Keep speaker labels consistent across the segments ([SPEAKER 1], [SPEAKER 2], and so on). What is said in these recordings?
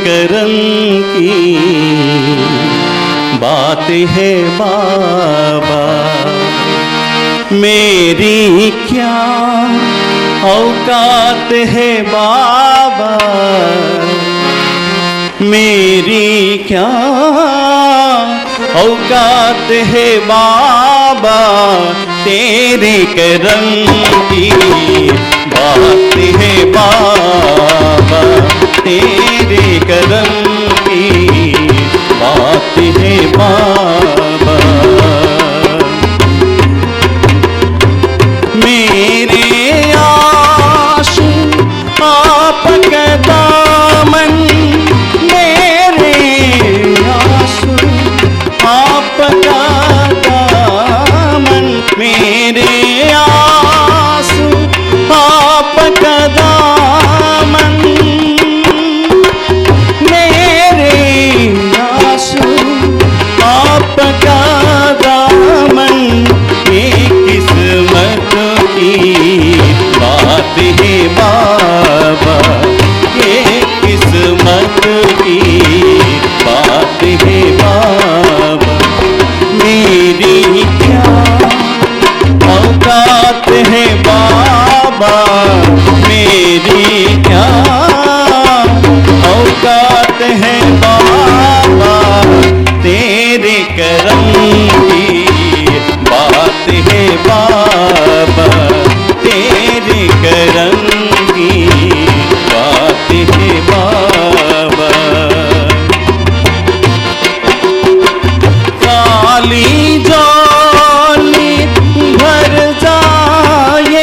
[SPEAKER 1] करम की बात है बाबा। मेरी क्या औकात है बाबा, मेरी क्या औकात है बाबा, तेरे करम की बात है बाबा, तेरे करम की बात है बाबा। मेरे आशिक़ आपका दामन, मेरे आशिक़ आपका दामन, मेरे आशिक़ आपका दामन, मेरे आशिक़ आपका दामन, ये किस्मत की बात है बाबा, ये किस्मत की बात है बाबा। मेरी क्या औकात है बाबा, मेरी क्या औकात है बाबा, तेरे करम की बात है बाबा, तेरे करम की बात है बाबा। काली झोली भर जाएगी,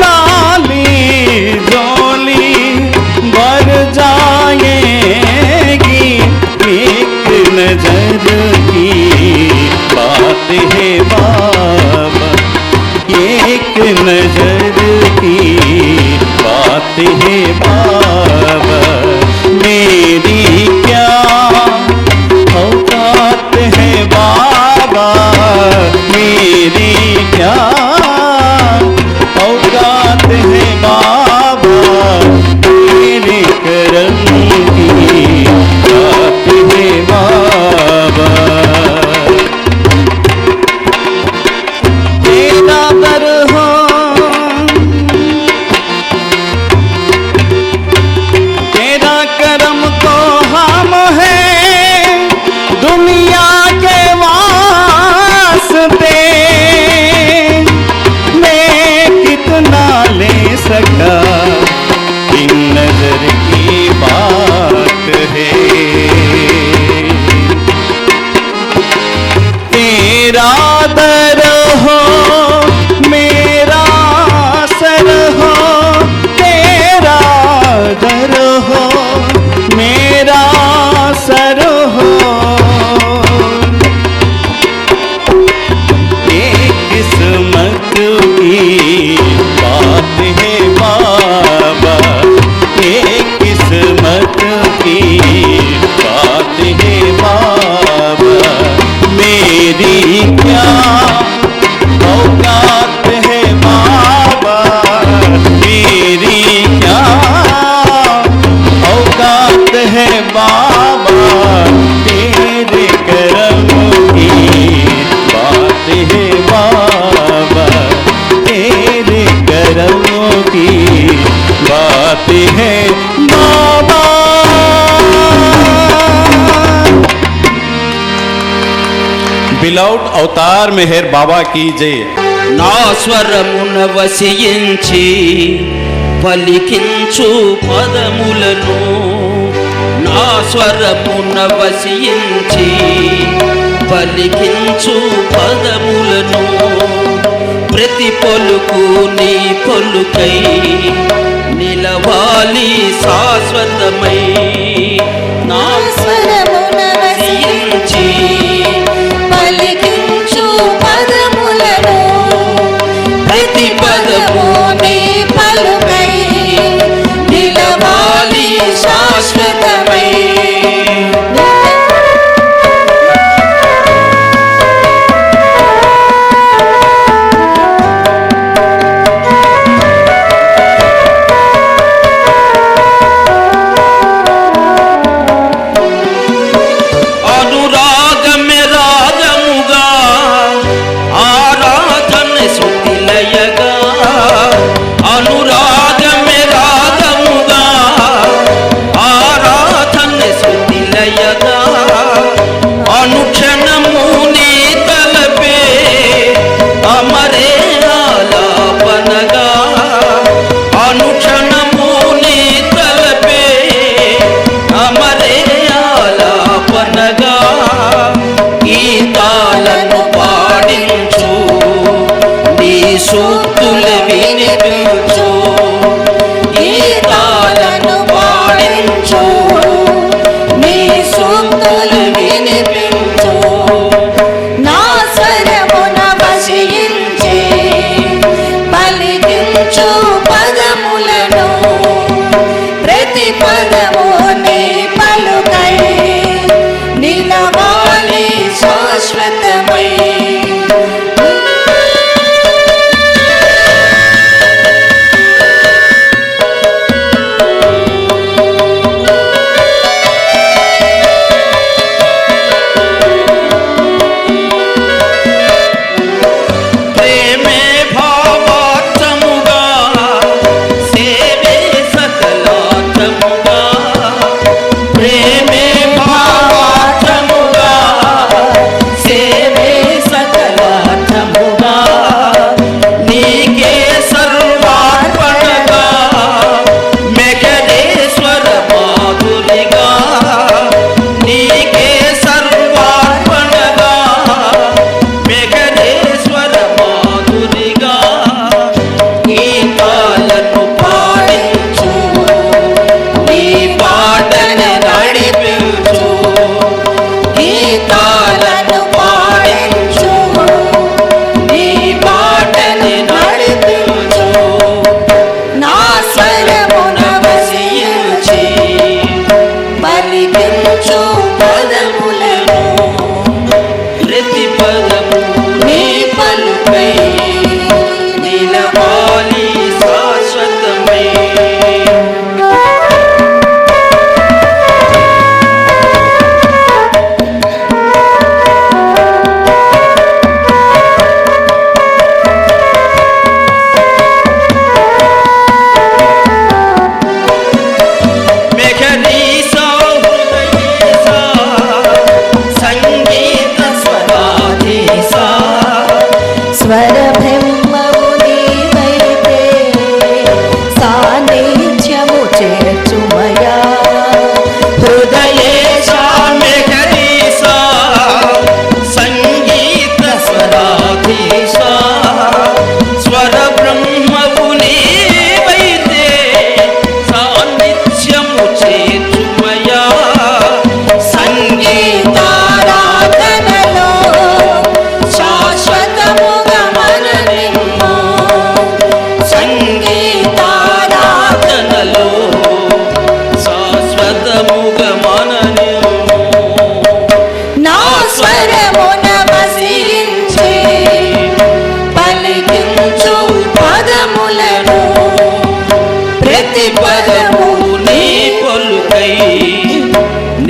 [SPEAKER 1] काली झोली भर जाएगी, एक नजर की बात है बाबा, एक नजर की बात है बाबा। मेरी क्या औकात है बाबा, मेरी क्या औकात है बाबा, तेरे करम की बात है बाबा। तेरा दर हो, तेरा करम तो हम हैं दुनिया के वास्ते, मैं कितना ले सका इन नजर की बात है। तेरा दर हो मेरा सर हो, तेरा दर हो मेरा सर हो, ये किस्मत की बात है बाबा, ये किस्मत की बात है बाबा। मेरी क्या औकात है बाबा, मेरी क्या औकात है बाबा, तेरे करम की बात है बाबा, तेरे करम की बात है बाबा। बिलाउट अवतार मेहर बाबा की जय।
[SPEAKER 2] నా స్వరమున వసించి పలికించు పదములను, నా స్వరమున వసించి పలికించు పదములను, ప్రతి పలుకు నీ పలుకై నిలవాలి శాశ్వతమై, నా స్వరమున వసించి పలికించు పదములను, ప్రతి పదము నీ పలుకై నిలవాలి శాశ్వతమై। పదము నీ పలుకై నిలవాలి శాశ్వతమై.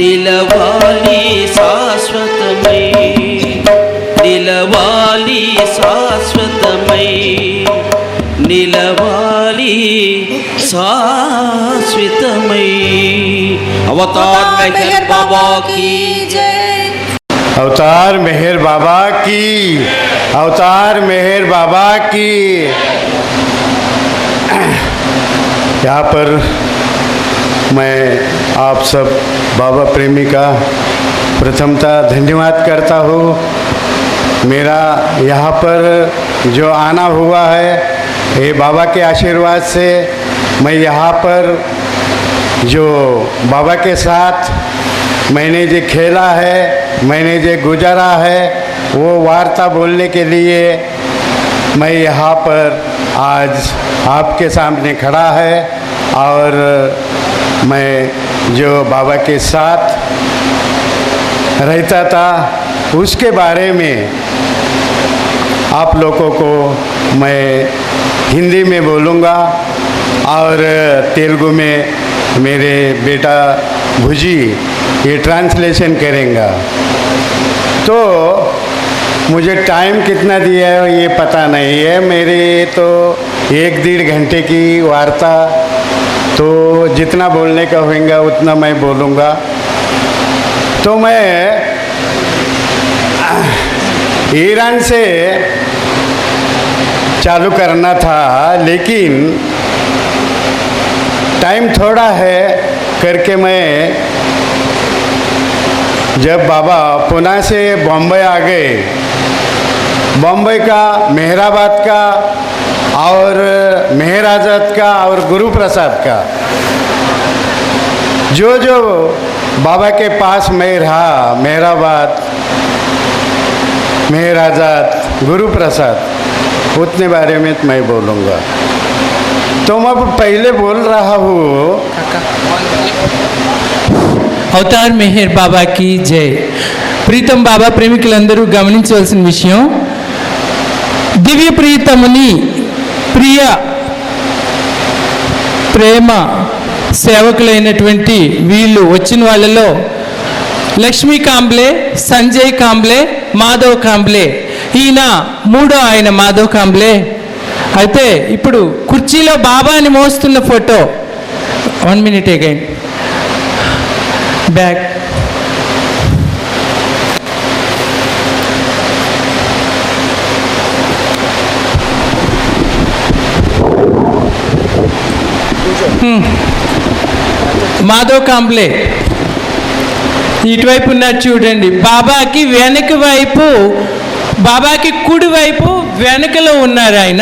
[SPEAKER 3] నిలవాలి శాశ్వతమై, నిలవాలి శాశ్వతమై, నిలవాలి శాశ్వతమై. अवतार मेहर बाबा की
[SPEAKER 2] जय.
[SPEAKER 1] अवतार मेहर बाबा की, अवतार मेहर बाबा की. यहाँ पर मैं आप सब बाबा प्रेमी का प्रथमतः धन्यवाद करता हूँ. मेरा यहाँ पर जो आना हुआ है ये बाबा के आशीर्वाद से. मैं यहाँ पर जो बाबा के साथ मैंने जो खेला है, मैंने जो गुजारा है, वो वार्ता बोलने के लिए मैं यहाँ पर आज आपके सामने खड़ा है. और मैं जो बाबा के साथ रहता था उसके बारे में आप लोगों को मैं हिंदी में बोलूँगा और तेलुगु में मेरे बेटा भुजी ये ट्रांसलेशन करेंगे. तो मुझे टाइम कितना दिया है ये पता नहीं है. मेरे तो 1-1.5 घंटे की वार्ता, तो जितना बोलने का होगा उतना मैं बोलूँगा. तो मैं ईरान से चालू करना था, लेकिन टाइम थोड़ा है करके मैं जब बाबा पुणे से बॉम्बे आ गए, बॉम्बे का, मेहराबाद का और मेहराजाद का और गुरु प्रसाद का जो जो बाबा के पास मैं रहा, मेहराबाद, मेहराजाद, गुरु प्रसाद, उतने बारे में मैं बोलूँगा. तो मैं पहले बोल रहा हूँ
[SPEAKER 4] అవతార్ మెహర్ బాబాకి జై. ప్రీతం బాబా ప్రేమికులందరూ గమనించవలసిన విషయం, దివ్య ప్రీతముని ప్రియ ప్రేమ సేవకులైనటువంటి వీళ్ళు వచ్చిన వాళ్ళలో లక్ష్మీ కాంబ్లే, సంజయ్ కాంబ్లే, మాధవ్ కాంబ్లే. ఈయన మూడో ఆయన మాధవ్ కాంబ్లే. అయితే ఇప్పుడు కుర్చీలో బాబాని మోస్తున్న photo. 1 minute again back. Madhav Kamble ఇటువైపు ఉన్నారు చూడండి. బాబాకి వెనక వైపు, బాబాకి కుడి వైపు వెనకలో ఉన్నారు ఆయన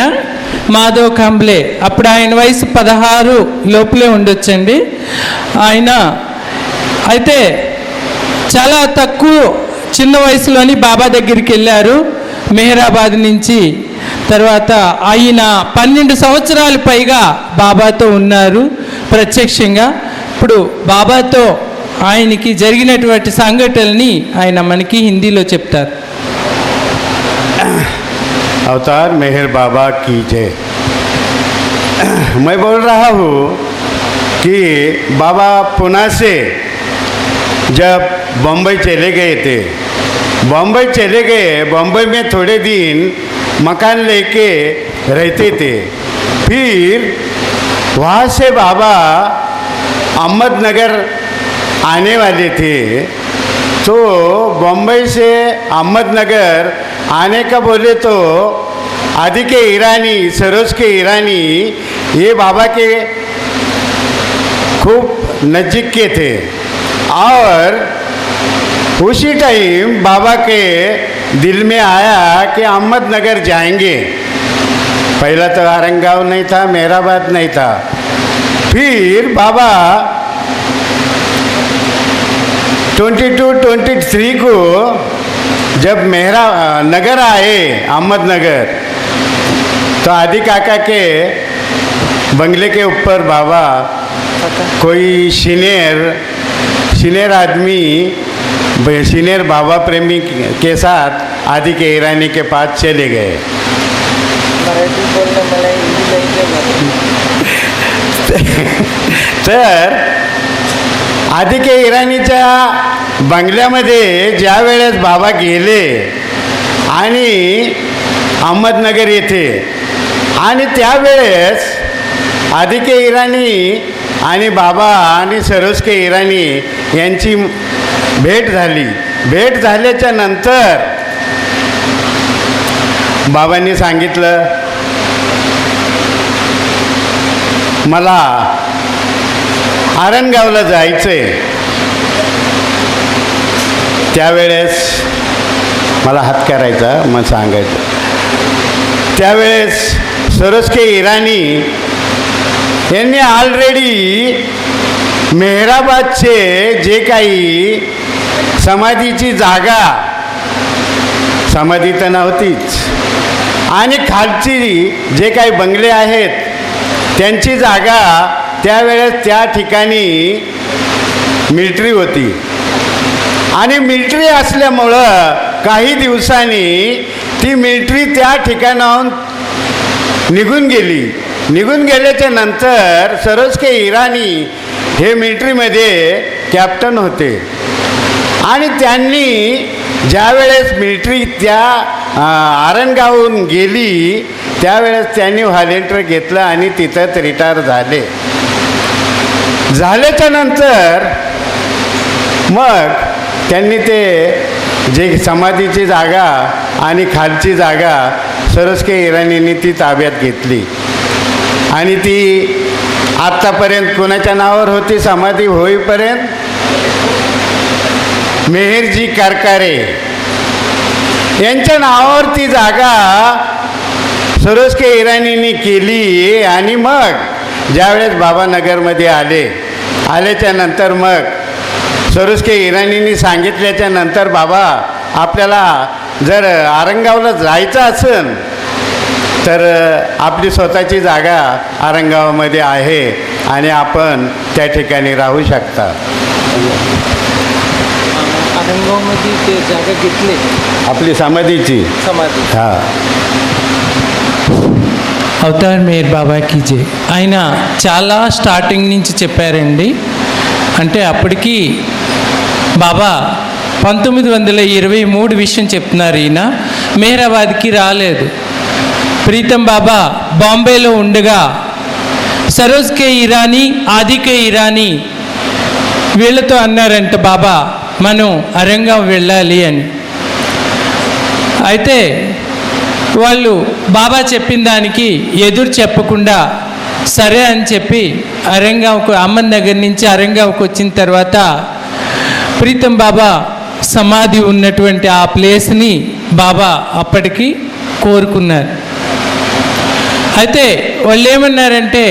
[SPEAKER 4] మాధవ్ కాంబ్లే. అప్పుడు ఆయన వయసు 16 లోపలే ఉండొచ్చండి ఆయన. అయితే చాలా తక్కువ చిన్న వయసులోని బాబా దగ్గరికి వెళ్ళారు మెహరాబాద్ నుంచి. తర్వాత ఆయన 12 సంవత్సరాలు పైగా బాబాతో ఉన్నారు ప్రత్యక్షంగా. ఇప్పుడు బాబాతో ఆయనకి జరిగినటువంటి సంఘటనల్ని ఆయన మనకి హిందీలో చెప్తారు.
[SPEAKER 1] अवतार मेहर बाबा की जय. मैं बोल रहा हूँ कि बाबा पुणे से जब बम्बई चले गए थे, बम्बई चले गए, बम्बई में थोड़े दिन मकान लेके रहते थे. फिर वहाँ से बाबा अहमदनगर आने वाले थे. तो बम्बई से अहमदनगर आने का बोले तो आदि के ईरानी, सरोज के ईरानी ये बाबा के खूब नज़दीक के थे. और उसी टाइम बाबा के दिल में आया कि अहमदनगर जाएंगे. पहला तो आरंगाव नहीं था, मेहराबाद नहीं था. फिर बाबा 22-23 को जब मेहरा नगर आए अहमदनगर, तो आदि काका के बंगले के ऊपर बाबा कोई सीनियर आदमी, सीनियर बाबा प्रेमी के साथ आदि के ईरानी के पास चले गए. तर आदि के ईरानीच्या बंगल्यामध्ये ज्या वेळेस बाबा गेले आणि अहमदनगर येथे, आणि त्यावेळेस आदि के ईरानी आणि बाबा आणि सरोज के ईरानी यांची भेट झाली. भेट झाल्याच्या नंतर बाबांनी सांगितलं, मला आरणगावला जायचं आहे. त्यावेळेस मला हात करायचा, मग सांगायचं. त्यावेळेस सरोज के ईरानी यांनी ऑलरेडी मेहराबादचे जे काही समाधीची जागा, समाधी तर नव्हतीच, आणि खालची जे काही बंगले आहेत त्यांची जागा त्यावेळेस त्या ठिकाणी मिलिटरी होती. आणि मिलिटरी असल्यामुळं काही दिवसांनी ती मिलिटरी त्या ठिकाणाहून निघून गेली. निघून गेल्याच्या नंतर सरोज के ईरानी हे मिलिटरीमध्ये कॅप्टन होते. आणि त्यांनी ज्यावेळेस मिलिटरी त्या आरणगावहून गेली त्यावेळेस त्यांनी व्हॉलेंटियर घेतलं आणि तिथंच रिटायर झाले. झाल्याच्या नंतर मग त्यांनी ते जे समाधीची जागा आणि खालची जागा सरोज के ईरानींनी ती ताब्यात घेतली. आणि ती आत्तापर्यंत कोणाच्या नावावर होती समाधी होईपर्यंत? मेहरजी करकारे यांच्या नावावर ती जागा सरोज के ईरानींनी केली. आणि मग ज्यावेळेस बाबा नगरमध्ये आल्याच्या नंतर मग सरोज के ईरानींनी सांगितल्याच्या नंतर, बाबा आपल्याला जर आरंगावला जायचं असेल तर आपली स्वतःची जागा आरंगावामध्ये आहे, आणि आपण त्या ठिकाणी राहू शकता.
[SPEAKER 4] अरंगावमध्ये ते जागा घेतली
[SPEAKER 1] आपली समाधीची
[SPEAKER 4] समाधी.
[SPEAKER 1] हां.
[SPEAKER 4] అవతార్ మేర్ బాబాకి జై. ఆయన చాలా స్టార్టింగ్ నుంచి చెప్పారండి. అంటే అప్పటికి బాబా 1923 విషయం చెప్తున్నారు. ఈయన మెహరాబాద్కి రాలేదు. ప్రీతం బాబా బాంబేలో ఉండగా సరోజ్ కే ఇరానీ, ఆది కే ఇరానీ వీళ్ళతో అన్నారంట బాబా మనం అరంగం వెళ్ళాలి అని. అయితే వాళ్ళు బాబా చెప్పిన దానికి ఎదురు చెప్పకుండా సరే అని చెప్పి అరంగాంకు అమ్మన్ దగ్గర నుంచి అరంగాంకు వచ్చిన తర్వాత ప్రీతం బాబా సమాధి ఉన్నటువంటి ఆ ప్లేస్ని బాబా అప్పటికి కోరుకున్నారు. అయితే వాళ్ళు ఏమన్నారంటే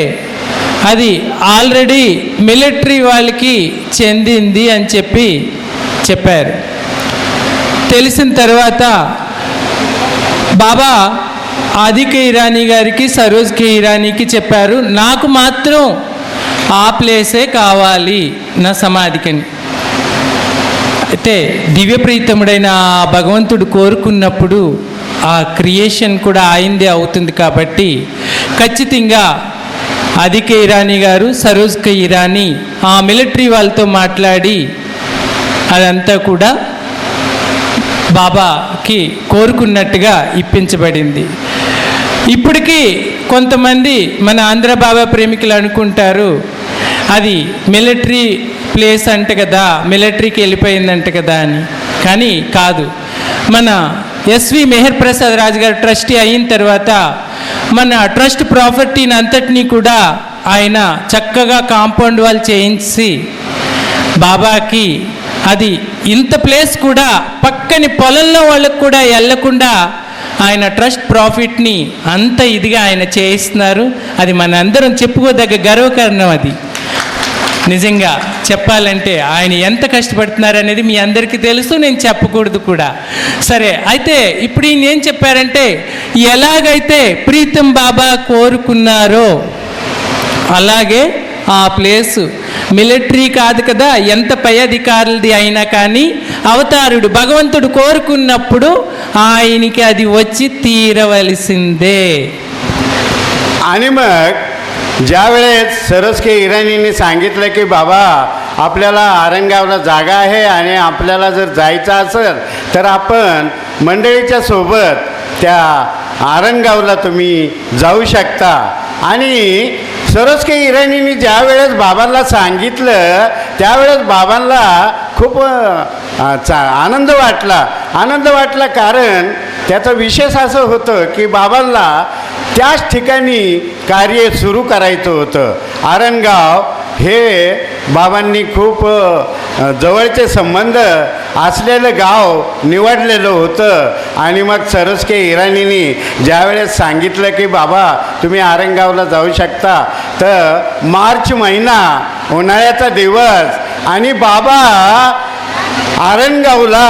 [SPEAKER 4] అది ఆల్రెడీ మిలిటరీ వాళ్ళకి చెందింది అని చెప్పారు. తెలిసిన తర్వాత బాబా ఆది కే ఇరానీ గారికి, సరోజ్ కే ఇరానీకి చెప్పారు నాకు మాత్రం ఆ ప్లేసే కావాలి నా సమాధికని. అయితే దివ్యప్రీతముడైన ఆ భగవంతుడు కోరుకున్నప్పుడు ఆ క్రియేషన్ కూడా ఆయనదే అవుతుంది కాబట్టి ఖచ్చితంగా ఆది కే ఇరానీ గారు, సరోజ్ కే ఇరానీ ఆ మిలిటరీ వాళ్ళతో మాట్లాడి అదంతా కూడా బాబాకి కోరుకున్నట్టుగా ఇప్పించబడింది. ఇప్పటికీ కొంతమంది మన ఆంధ్ర బాబా ప్రేమికులు అనుకుంటారు అది మిలిటరీ ప్లేస్ అంట కదా, మిలిటరీకి వెళ్ళిపోయిందంట కదా అని. కానీ కాదు. మన ఎస్వి మెహర్ ప్రసాద్ రాజు గారు ట్రస్టీ అయిన తర్వాత మన ట్రస్ట్ ప్రాపర్టీని అంతటినీ కూడా ఆయన చక్కగా కాంపౌండ్ వాల్ చేయించి బాబాకి అది ఇంత ప్లేస్ కూడా పక్కని పొలంలో వాళ్ళకు కూడా వెళ్ళకుండా ఆయన ట్రస్ట్ ప్రాఫిట్ని అంత ఇదిగా ఆయన చేయిస్తున్నారు. అది మన అందరం చెప్పుకోదగ్గ గర్వకారణం. అది నిజంగా చెప్పాలంటే ఆయన ఎంత కష్టపడుతున్నారు అనేది మీ అందరికీ తెలుసు, నేను చెప్పకూడదు కూడా. సరే, అయితే ఇప్పుడు ఈయన ఏం చెప్పారంటే ఎలాగైతే ప్రీతం బాబా కోరుకున్నారో అలాగే ఆ ప్లేసు మిలిటరీ కాదు కదా, ఎంత పై అధికారులది అయినా కానీ అవతారుడు భగవంతుడు కోరుకున్నప్పుడు ఆయనకి అది వచ్చి తీరవలసిందే.
[SPEAKER 1] आणि मग ज्या वेळेस सरोज के इराणींनी सांगितलं की बाबा आपल्याला आरंगावला जागा आहे आणि आपल्याला जर जायचं असेल तर आपण मंडळीच्या सोबत त्या आरंगावला तुम्ही जाऊ शकता. आणि सरोज के इराणींनी ज्या वेळेस बाबांना सांगितलं त्यावेळेस बाबांना खूप आनंद वाटला. कारण त्याचं विशेष असं होतं की बाबांना त्याच ठिकाणी कार्य सुरू करायचं होतं. आरणगाव हे बाबांनी खूप जवळचे संबंध असलेलं गाव निवडलेलं होतं. आणि मग सरोज के इराणींनी ज्यावेळेस सांगितलं की बाबा तुम्ही आरणगावला जाऊ शकता, तर मार्च महिना उन्हाळ्याचा दिवस आणि बाबा आरणगावला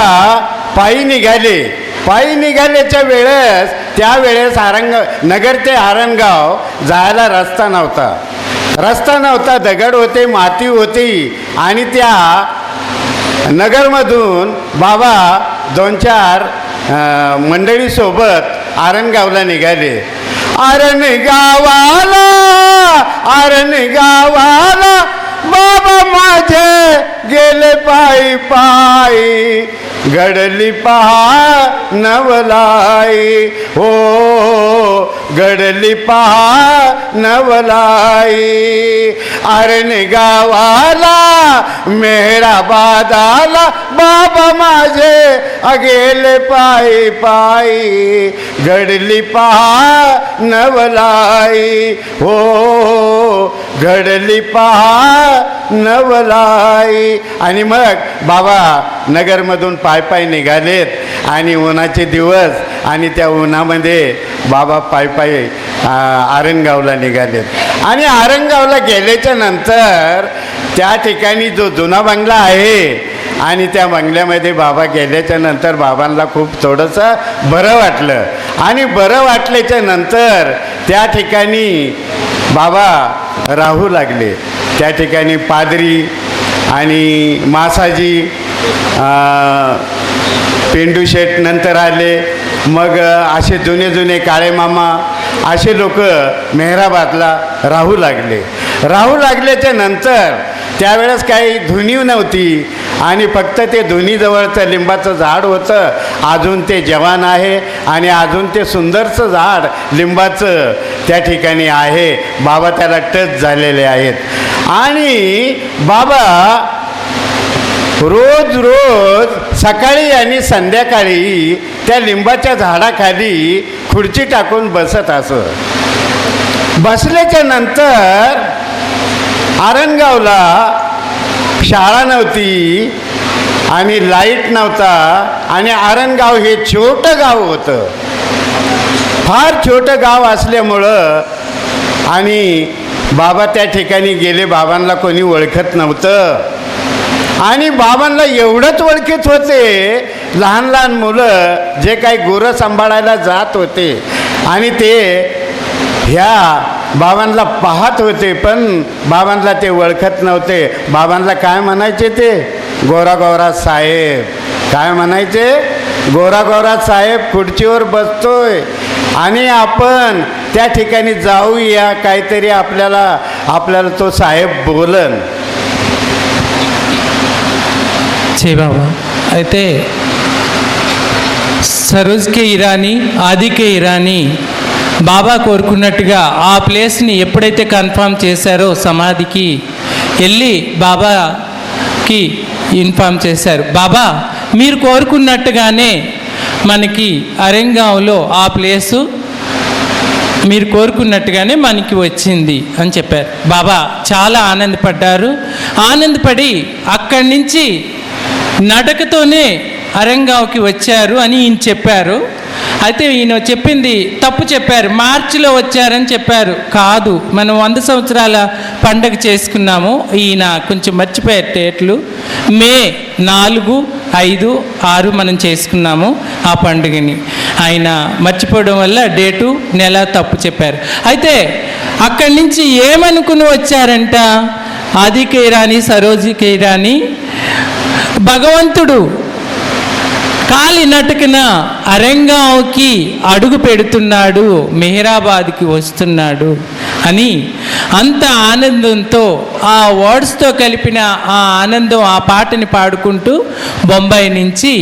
[SPEAKER 1] पायी निघाल्याच्या वेळेस त्यावेळेस नगर ते आरणगाव जायला रस्ता नव्हता. दगड होते, माती होती. आणि त्या नगरमधून बाबा 2-4 मंडळीसोबत आरणगावला निघाले. आरणगावाला बाबा माझे गेले पायी घडली पहा नवलाई. हो घडली पहा नवलाई. आरणगावाला मेहराबादाला बाबा माझे गेले पायी घडली पहा नवलाई. हो घडली पहा नवलाई. आणि मग बाबा नगरमधून पाय निघालेत आणि उन्हाचे दिवस आणि त्या उन्हामध्ये बाबा पाय आरणगावला निघालेत. आणि आरणगावला गेल्याच्या नंतर त्या ठिकाणी जो जुना बंगला आहे आणि त्या बंगल्यामध्ये बाबा गेल्याच्या नंतर बाबांना खूप थोडंसं बरं वाटलं. आणि बरं वाटल्याच्या नंतर त्या ठिकाणी बाबा राहू लागले. त्या ठिकाणी पादरी आणि मासाजी, पेंडूशेठ नंतर आले. मग असे जुने जुने काळे मामा असे लोक मेहराबादला राहू लागले. राहू लागल्याच्या नंतर त्यावेळेस काही धुनी नव्हती आणि फक्त ते धुनीजवळचं लिंबाचं झाड होतं. अजून ते जवान आहे आणि अजून ते सुंदरचं झाड लिंबाचं त्या ठिकाणी आहे. बाबा त्याला टच झालेले आहेत आणि बाबा रोज रोज सकाळी आणि संध्याकाळी त्या लिंबाच्या झाडाखाली खुर्ची टाकून बसत असत. बसल्याच्या नंतर आरणगावला शाळा नव्हती आणि लाईट नव्हता आणि आरणगाव हे छोटं गाव होतं. फार छोटं गाव असल्यामुळं आणि बाबा त्या ठिकाणी गेले. बाबांना कोणी ओळखत नव्हतं आणि बाबांना एवढंच ओळखीत होते, लहान लहान मुलं जे काही गुरं सांभाळायला जात होते आणि ते ह्या बाबांना पाहत होते, पण बाबांना ते ओळखत नव्हते. बाबांना काय म्हणायचे ते? गोरा गोरा साहेब. काय म्हणायचे? गोरा गोरा साहेब खुर्चीवर बसतोय आणि आपण त्या ठिकाणी जाऊया, काहीतरी आपल्याला तो साहेब बोलन.
[SPEAKER 4] చే బాబా అయితే సరోజ్కే ఇరానీ, ఆదికే ఇరానీ బాబా కోరుకున్నట్టుగా ఆ ప్లేస్ని ఎప్పుడైతే కన్ఫర్మ్ చేశారో సమాధికి వెళ్ళి బాబాకి ఇన్ఫార్మ్ చేశారు. బాబా మీరు కోరుకున్నట్టుగానే మనకి అరెంగావ్లో ఆ ప్లేసు మీరు కోరుకున్నట్టుగానే మనకి వచ్చింది అని చెప్పారు. బాబా చాలా ఆనందపడ్డారు. ఆనందపడి అక్కడి నుంచి నడకతోనే అరంగావ్కి వచ్చారు అని ఈయన చెప్పారు. అయితే ఈయన చెప్పింది తప్పు చెప్పారు. మార్చిలో వచ్చారని చెప్పారు. కాదు, మనం 100 సంవత్సరాల పండగ చేసుకున్నాము. ఈయన కొంచెం మర్చిపోయారు డేట్లు. మే 4, 5, 6 మనం చేసుకున్నాము ఆ పండుగని. ఆయన మర్చిపోవడం వల్ల డేటు నెల తప్పు చెప్పారు. అయితే అక్కడి నుంచి ఏమనుకుని వచ్చారంట ఆదికే ఇరానీ, సరోజికే ఇరానీ, భగవంతుడు కాలినటకన అరంగావ్కి అడుగు పెడుతున్నాడు, మెహరాబాద్కి వస్తున్నాడు అని అంత ఆనందంతో ఆ వర్డ్స్తో కలిపిన ఆ ఆనందం, ఆ పాటని పాడుకుంటూ బొంబాయి నుంచి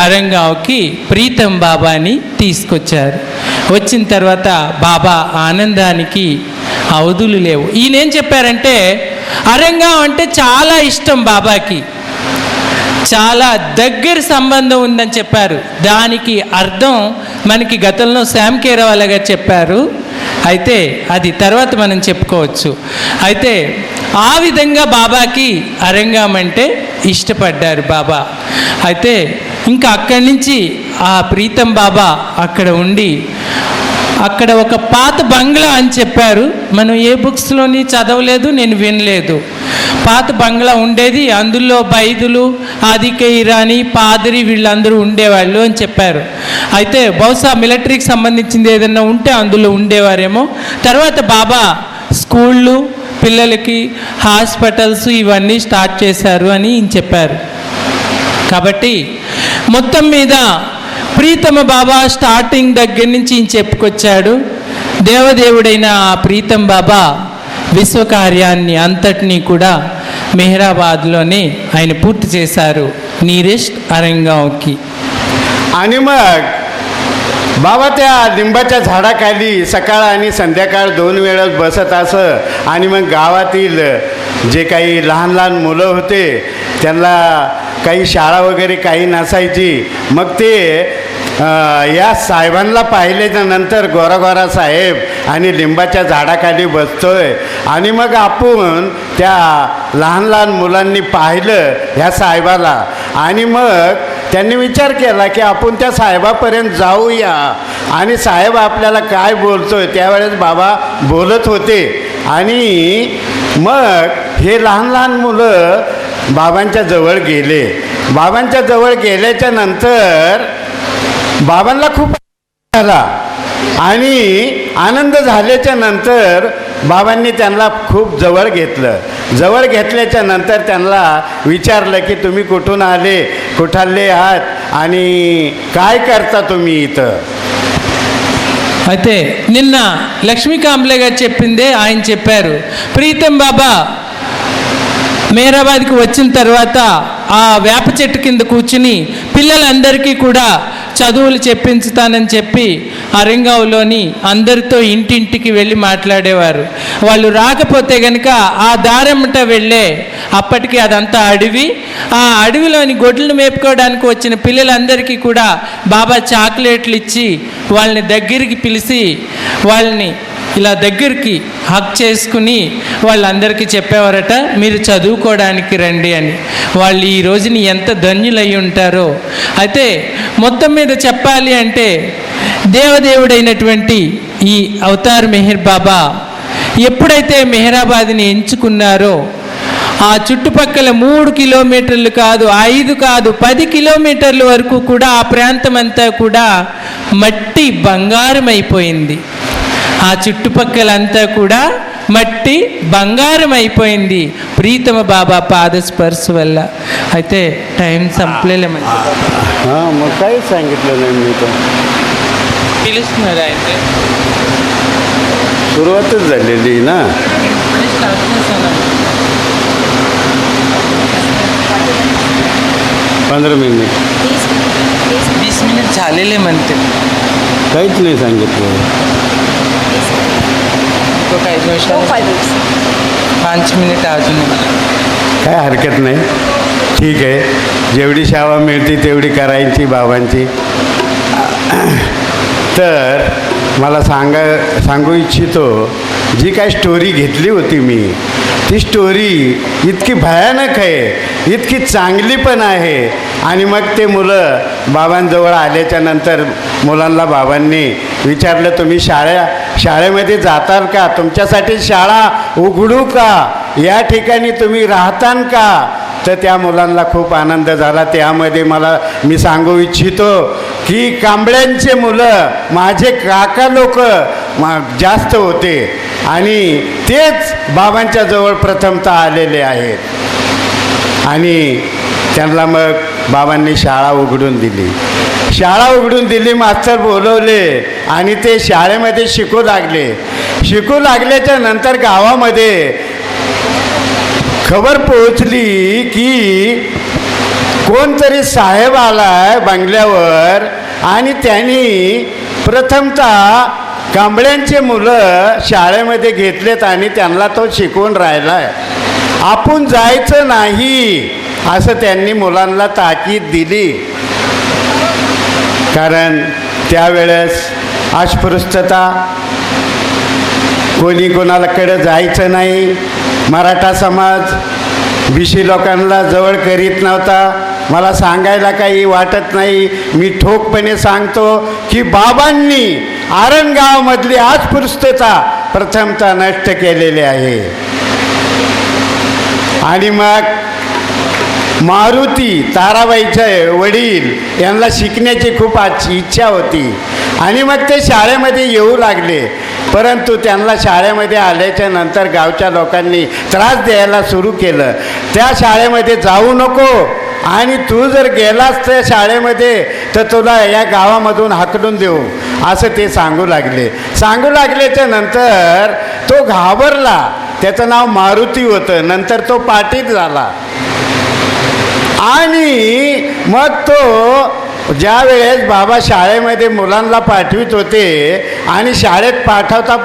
[SPEAKER 4] అరంగావ్కి ప్రీతం బాబాని తీసుకొచ్చారు. వచ్చిన తర్వాత బాబా ఆనందానికి అవధులు లేవు. ఈయన ఏం చెప్పారంటే అరంగావ్ అంటే చాలా ఇష్టం బాబాకి, చాలా దగ్గర సంబంధం ఉందని చెప్పారు. దానికి అర్థం మనకి గతంలో శ్యామ్ కేరవాల గారు చెప్పారు. అయితే అది తర్వాత మనం చెప్పుకోవచ్చు. అయితే ఆ విధంగా బాబాకి అరంగం అంటే ఇష్టపడ్డారు బాబా. అయితే ఇంకా అక్కడి నుంచి ఆ ప్రీతం బాబా అక్కడ ఉండి అక్కడ ఒక పాత బంగ్లా అని చెప్పారు. మనం ఏ బుక్స్లోని చదవలేదు, నేను వినలేదు. పాత బంగ్లా ఉండేది, అందులో బైదులు, ఆదికే ఇరానీ, పాదరి వీళ్ళందరూ ఉండేవాళ్ళు అని చెప్పారు. అయితే బహుశా మిలిటరీకి సంబంధించింది ఏదన్నా ఉంటే అందులో ఉండేవారేమో. తర్వాత బాబా స్కూళ్ళు, పిల్లలకి హాస్పిటల్స్ ఇవన్నీ స్టార్ట్ చేశారు అని చెప్పారు. కాబట్టి మొత్తం మీద ప్రీతమ బాబా స్టార్టింగ్ దగ్గర నుంచి ఈయన చెప్పుకొచ్చాడు. దేవదేవుడైన ఆ ప్రీతం బాబా విశ్వకార్యాన్ని అంతటినీ కూడా మెహరాబాద్లోనే ఆయన పూర్తి చేశారు, नियरेस्ट अरंगावकी.
[SPEAKER 1] आणि मग बाबा त्या लिंबाच्या झाडाखाली सकाळ आणि संध्याकाळ 2 वेळेस बसत असं. आणि मग गावातील जे काही लहान लहान मुलं होते त्यांना काही शाळा वगैरे काही नसायची. मग ते या साहेबांना पाहिल्याच्या नंतर गोरा गोरा साहेब आणि लिंबाच्या झाडाखाली बसतोय. आणि मग आपण त्या लहान लहान मुलांनी पाहिलं ह्या साहेबाला आणि मग त्यांनी विचार केला की आपण त्या साहेबापर्यंत जाऊया आणि साहेब आपल्याला काय बोलतोय. त्यावेळेस बाबा बोलत होते आणि मग हे लहान लहान मुलं बाबांच्या जवळ गेले. बाबांच्या जवळ गेल्याच्या नंतर बाबांना खूप झाला आणि आनंद झाल्याच्या नंतर बाबांनी त्यांना खूप जवळ घेतलं. जवळ घेतल्याच्या नंतर त्यांना विचारलं की तुम्ही कुठून आले, कुठाले आहात आणि काय करता तुम्ही इथं.
[SPEAKER 4] అయితే నిన్న లక్ష్మీ కాంబ్లే గారు చెప్పిందే ఆయన చెప్పారు. ప్రీతం బాబా మేరాబాద్కి వచ్చిన తర్వాత ఆ వేప చెట్టు కింద కూర్చుని పిల్లలందరికీ కూడా చదువులు చెప్పించుతానని చెప్పి అరంగావులోని అందరితో ఇంటింటికి వెళ్ళి మాట్లాడేవారు. వాళ్ళు రాకపోతే కనుక ఆ దారమ్మట వెళ్ళే అప్పటికి అదంతా అడవి. ఆ అడవిలోని గొడ్లను మేపుకోవడానికి వచ్చిన పిల్లలందరికీ కూడా బాబా చాక్లెట్లు ఇచ్చి వాళ్ళని దగ్గరికి పిలిచి వాళ్ళని ఇలా దగ్గరికి హక్ చేసుకుని వాళ్ళందరికీ చెప్పేవారట, మీరు చదువుకోవడానికి రండి అని. వాళ్ళు ఈ రోజుని ఎంత ధన్యులై ఉంటారో. అయితే మొత్తం మీద చెప్పాలి అంటే దేవదేవుడైనటువంటి ఈ అవతార్ మెహర్ బాబా ఎప్పుడైతే మెహరాబాద్ని ఎంచుకున్నారో ఆ చుట్టుపక్కల 3 కిలోమీటర్లు కాదు, 5 కాదు, 10 కిలోమీటర్ల వరకు కూడా ఆ ప్రాంతం అంతా కూడా మట్టి బంగారం అయిపోయింది. ఆ చుట్టుపక్కలంతా కూడా మట్టి బంగారం అయిపోయింది ప్రీతమ బాబా పాదస్పర్శ వల్ల. అయితే టైం సంపలేమని
[SPEAKER 1] मग काहीच सांगितलं नाही मी तर.
[SPEAKER 4] పిలుస్తున్నారు అయితే
[SPEAKER 1] सुरुवातच झालेली ना. 15 मिनिट
[SPEAKER 4] 20 मिनिट झालेले म्हणते.
[SPEAKER 1] काहीच नाही सांगितलं.
[SPEAKER 4] तो काही निमिषात 5 मिनिट अजून.
[SPEAKER 1] काय हरकत नाही, ठीक आहे. जेवढी सेवा मिळते तेवढी करायची बाबांची. तर मला सांगू इच्छितो, जी काय स्टोरी घेतली होती मी, ती स्टोरी इतकी भयानक आहे, इतकी चांगली पण आहे. आणि मग ते मुलं बाबांजवळ आल्याच्या नंतर मुलांना बाबांनी विचारलं, तुम्ही शाळेमध्ये जाताल का, तुमच्यासाठी शाळा उघडू का, या ठिकाणी तुम्ही राहतान का. तर त्या मुलांना खूप आनंद झाला. त्यामध्ये मी सांगू इच्छितो की कांबळ्यांचे मुलं माझे काका लोक जास्त होते आणि तेच बाबांच्या जवळ प्रथमतः आलेले आहेत. आणि त्यांना मग बाबांनी शाळा उघडून दिली. शाळा उघडून दिली, मास्तर बोलवले आणि ते शाळेमध्ये शिकू लागल्याच्या नंतर गावामध्ये खबर पोहोचली की कोणतरी साहेब आलाय बंगल्यावर आणि त्यांनी प्रथमतः कांबळ्यांचे मुलं शाळेमध्ये घेतलेत आणि त्यांना तो शिकवून राहिलाय. आपण जायचं नाही असं त्यांनी मुलांना ताकीद दिली. कारण त्यावेळेस अस्पृश्यता, कोणी कोणाकडे जायचं नाही. मराठा समाज BC लोकांना जवळ करीत नव्हता. मला सांगायला काही वाटत नाही, मी ठोकपणे सांगतो की बाबांनी आरणगावमधली अस्पृश्यता प्रथमतः नष्ट केलेली आहे. आणि मग मारुती ताराबाईचे वडील यांना शिकण्याची खूप इच्छा होती आणि मग ते शाळेमध्ये येऊ लागले. परंतु त्यांना शाळेमध्ये आल्याच्या नंतर गावच्या लोकांनी त्रास द्यायला सुरू केलं. त्या शाळेमध्ये जाऊ नको आणि तू जर गेलास त्या शाळेमध्ये तर तुला या गावामधून हाकलून देऊ असं ते सांगू लागल्याच्या नंतर तो घाबरला. त्याचं नाव मारुती होतं. नंतर तो पाटील झाला. आणि मग तो ज्या वेळेस बाबा शाळेमध्ये मुलांना पाठवित होते आणि शाळेत पाठवता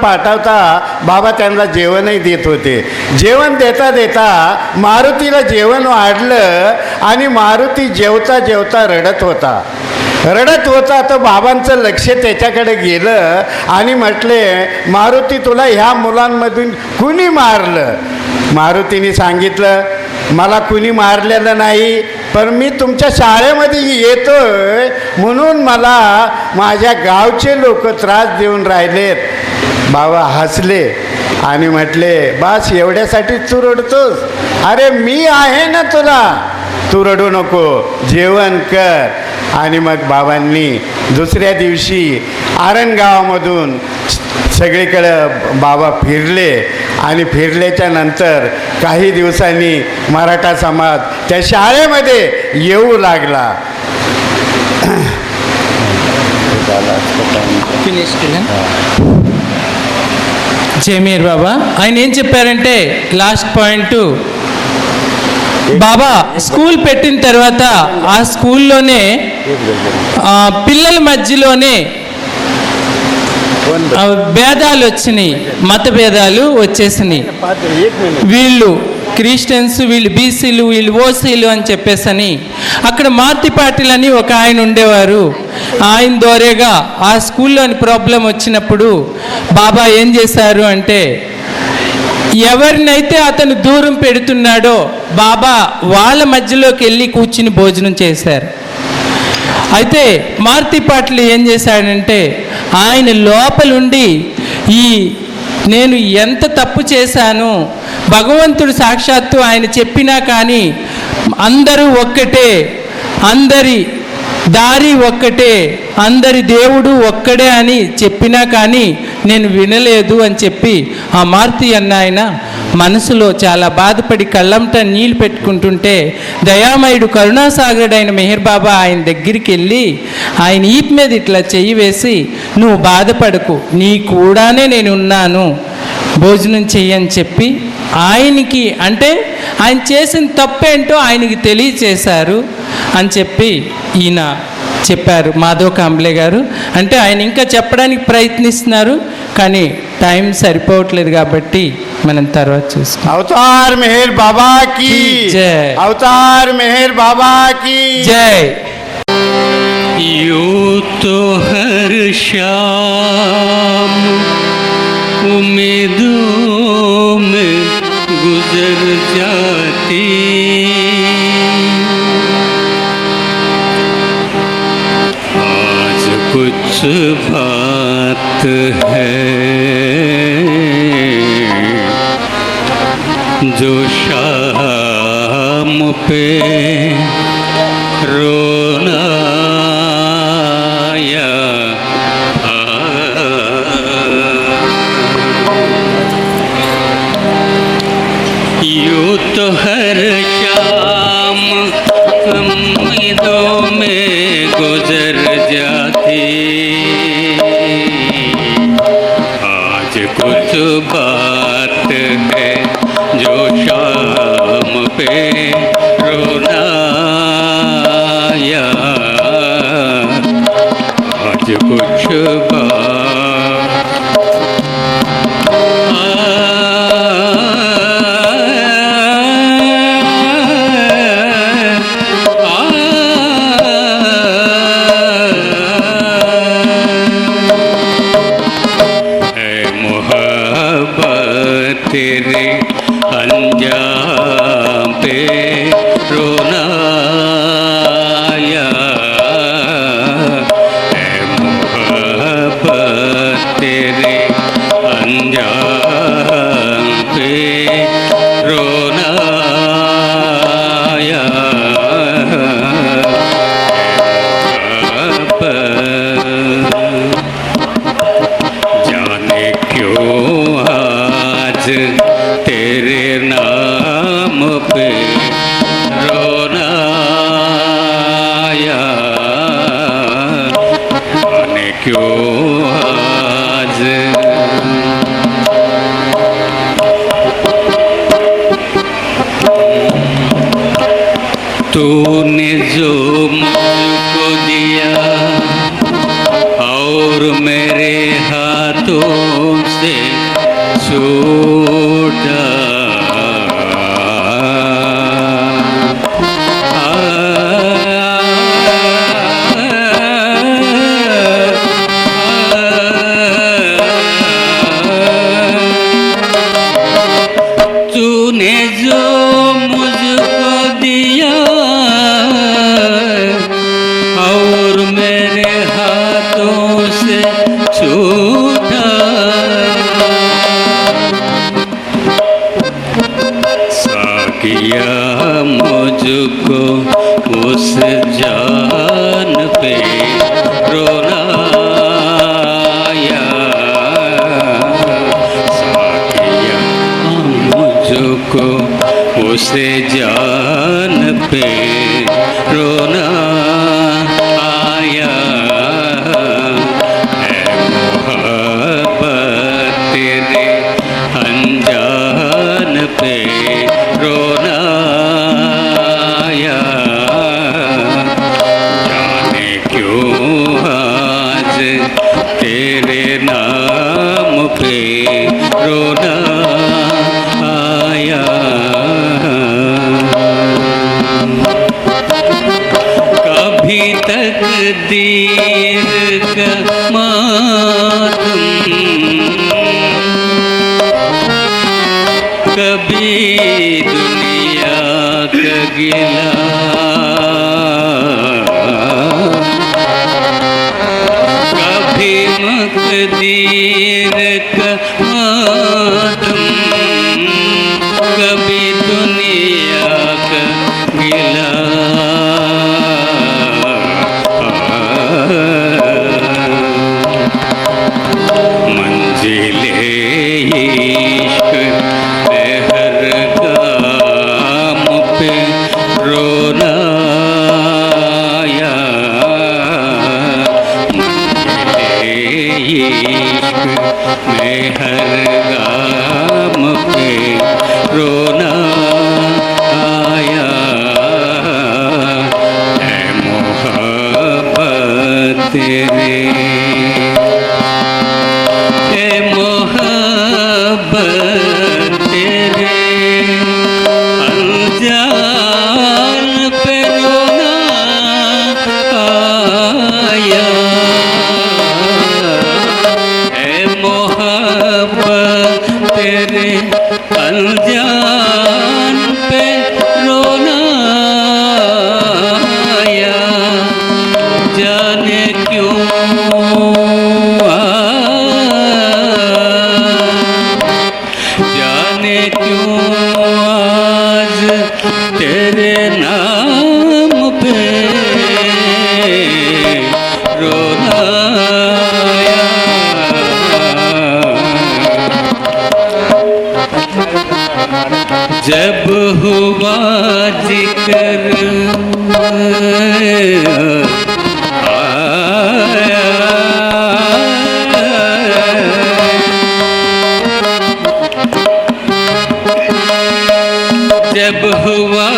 [SPEAKER 1] बाबा त्यांना जेवणही देत होते. जेवण देता मारुतीला जेवण वाढलं आणि मारुती जेवता रडत होता. तर बाबांचं लक्ष त्याच्याकडे गेलं आणि म्हटले, मारुती तुला ह्या मुलांमधून कुणी मारलं. मारुतीने सांगितलं, मला कुणी मारलेलं नाही, पण मी तुमच्या शाळेमध्ये येतोय म्हणून मला माझ्या गावचे लोक त्रास देऊन राहिलेत. बाबा हसले आणि म्हटले, बस एवढ्यासाठी तू रडतोस? अरे मी आहे ना तुला, तू रडू नको, जेवण कर. आणि मग बाबांनी दुसऱ्या दिवशी आरण गावामधून सगळीकडं बाबा फिरले आणि फिरल्याच्या नंतर काही दिवसांनी मराठा समाज त्या शाळेमध्ये येऊ लागला.
[SPEAKER 4] జమీర్ బాబా ఆయన ఏం చెప్పారంటే లాస్ట్ పాయింట్, బాబా స్కూల్ పెట్టిన తర్వాత ఆ స్కూల్లోనే పిల్లల మధ్యలోనే భేదాలు వచ్చినాయి, మత భేదాలు వచ్చేసినాయి. వీళ్ళు క్రిస్టియన్స్, వీళ్ళు బీసీలు, వీళ్ళు ఓసీలు అని చెప్పేసని అక్కడ మార్తి పాటిల్ అని ఒక ఆయన ఉండేవారు. ఆయన ద్వారాగా ఆ స్కూల్లోని ప్రాబ్లం వచ్చినప్పుడు బాబా ఏం చేశారు అంటే, ఎవరినైతే అతను దూరం పెడుతున్నాడో బాబా వాళ్ళ మధ్యలోకి వెళ్ళి కూర్చుని భోజనం చేశారు. అయితే మార్తి పాటిల్ ఏం చేశాడంటే, ఆయన లోపలుండి నేను ఎంత తప్పు చేశాను, భగవంతుడు సాక్షాత్తు ఆయన చెప్పినా కానీ అందరూ ఒక్కటే, అందరి దారి ఒక్కటే, అందరి దేవుడు ఒక్కడే అని చెప్పినా కానీ నేను వినలేదు అని చెప్పి ఆ మార్తి అన్న ఆయన మనసులో చాలా బాధపడి కళ్ళంట నీళ్ళు పెట్టుకుంటుంటే, దయామయుడు కరుణాసాగరుడైన మెహర్ బాబా ఆయన దగ్గరికి వెళ్ళి ఆయన ఈపు మీద ఇట్లా చెయ్యి వేసి, నువ్వు బాధపడకు, నీ కూడానే నేను ఉన్నాను, భోజనం చెయ్యని చెప్పి ఆయనకి, అంటే ఆయన చేసిన తప్పేంటో ఆయనకి తెలియచేశారు అని చెప్పి ఈయన చెప్పారు, మాధవ్ కాంబ్లే గారు. అంటే ఆయన ఇంకా చెప్పడానికి ప్రయత్నిస్తున్నారు కానీ టైం సరిపోవట్లేదు కాబట్టి మనం తర్వాత చూస్తాం.
[SPEAKER 1] అవతార్ మెహర్ బాబా की
[SPEAKER 4] जय,
[SPEAKER 1] अवतार मेहर बाबा की
[SPEAKER 4] जय.
[SPEAKER 3] यूं तो हर शाम उम्मीदों में गुजर जाती, आज कुछ बात है जो शाम पे रोना या यूं तो हर शाम उम्मीदों में गुजर जाती, आज कुछ बात है जो शाम पे रोना या आज कुछ तेरे अंजाम पे रोना या मोहब्बत तेरे अंजाम पे रोना या जाने क्यों आज तेरे नाम पे रोना या जाने क्यों आज तूने जो मुझको दिया और मेरे हाथों से छूटा, तूने जो मुझको दिया और मेरे हाथों से छूटा, किया मुझको उस जान पे रोना आया। साकिया मुझको उस जान पे रोना आया। है मोहब्बत तेरे अनजान पे रोना आया। जाने क्यों आज तेरे नाम पे रोना आया। कभी तकदीर का मातम, कभी दुनिया का गिला, कभी मकदीर का मातम, कभी दुनिया का गिला। मंजिले इश्क हर काम पे रोना आया। मंजिले इश्क में हर काम पे रोना आया। है मोहब्बत तेरे, है मोहब्बत तेरे अनजान पे रोना आया। है मोहब्बत तेरे अनजान पे रोना आया। जाने क्यों जाने क्यों आज तेरे नाम पे रोना आया। जब हुआ जिक्र जब हुआ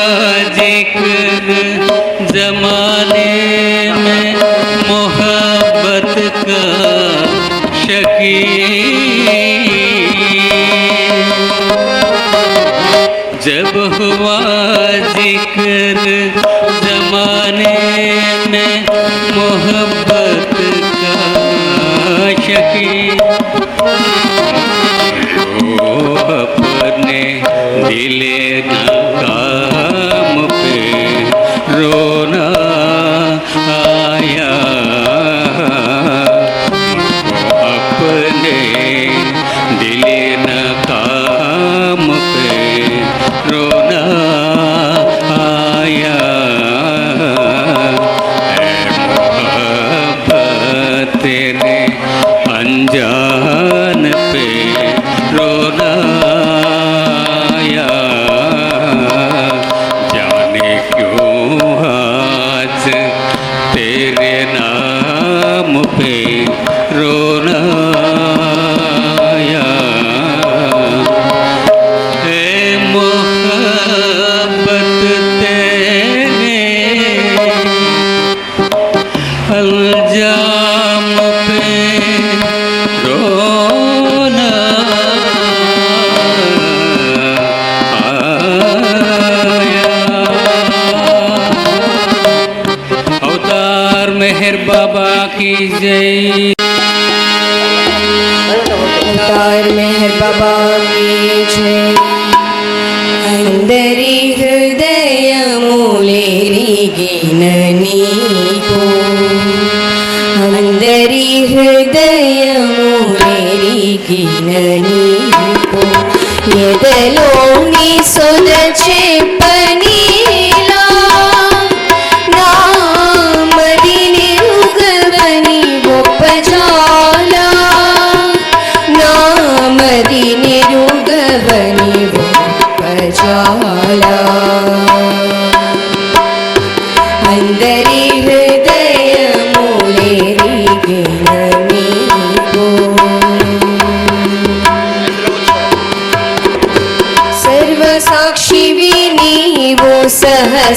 [SPEAKER 3] जिक्र जमाने में मोहब्बत का शकी, जब हुआ जिक्र जमाने में मोहब्बत का शकी, अपने दिले नाकाम पे रोना आया। अपने दिले नाकाम पे रोना आया। है मोहब्बत तेरे अनजान पे रोना आया। जाने क्यों आज तेरे नाम पे रोना आया। है मोहब्बत तेरे अनजान पे रोना आया। अवतार मेहर बाबा की जय।
[SPEAKER 2] अवतार मेहर बाबा की जय। अंदरी हृदय मूलेरिगिन नीको, अंदरी हृदय मूलेरिगिन नीको, ఎదలోని సొదచెప్ప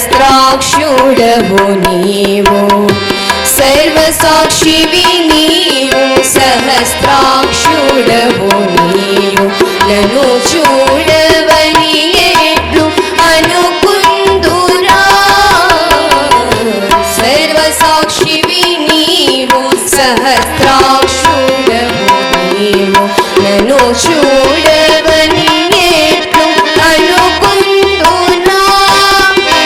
[SPEAKER 2] सहस्राक्षुडवो नीवो सर्वसाक्षिवि नीवो सहस्राक्षुडवो नीवो ननु చూడవని ఎట్లు అనుకుందురా సర్వసాక్షివి నీవు సహస్రాక్షుడవు నీవు నన్ను చూడవని ఎట్లు అనుకుందురా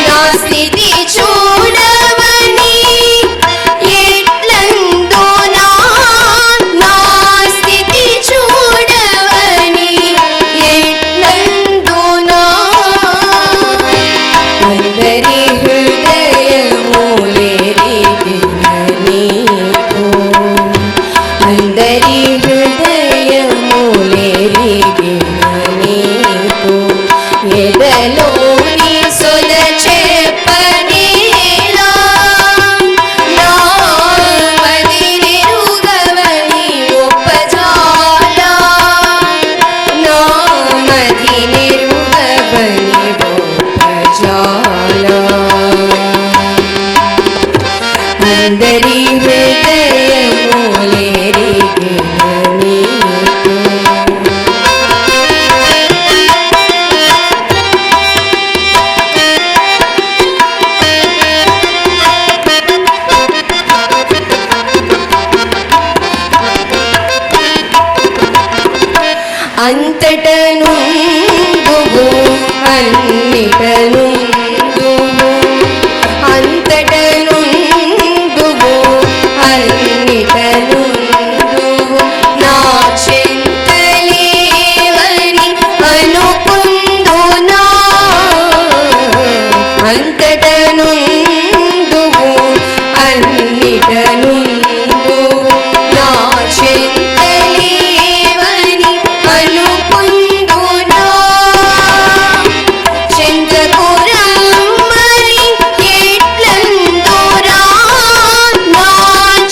[SPEAKER 2] నా స్థితి చూడవని ఎట్లందునా నా స్థితి చూడవని ఎట్లందునా అందరి హృదయములెరిగిన నీకు అందరి హృదయములెరిగిన నీకు ఎదలోని సొద చెప్పనేలా నా మదినెరుగవని ఒప్పజాలా నా మదినెరుగవని ఒప్పజాలా అందరి హృదయములెరిగిన నీకు అంతటనుందువు అన్నిటనుందువు అంతటనుందువు అన్నిటనుందువు నా చింతలేవని అనుకుందునా అంతటనుందువు అన్నిటనుందువు నా చింతలేవని అనుకుందునా చింతకురమ్మని ఎట్లందురా నా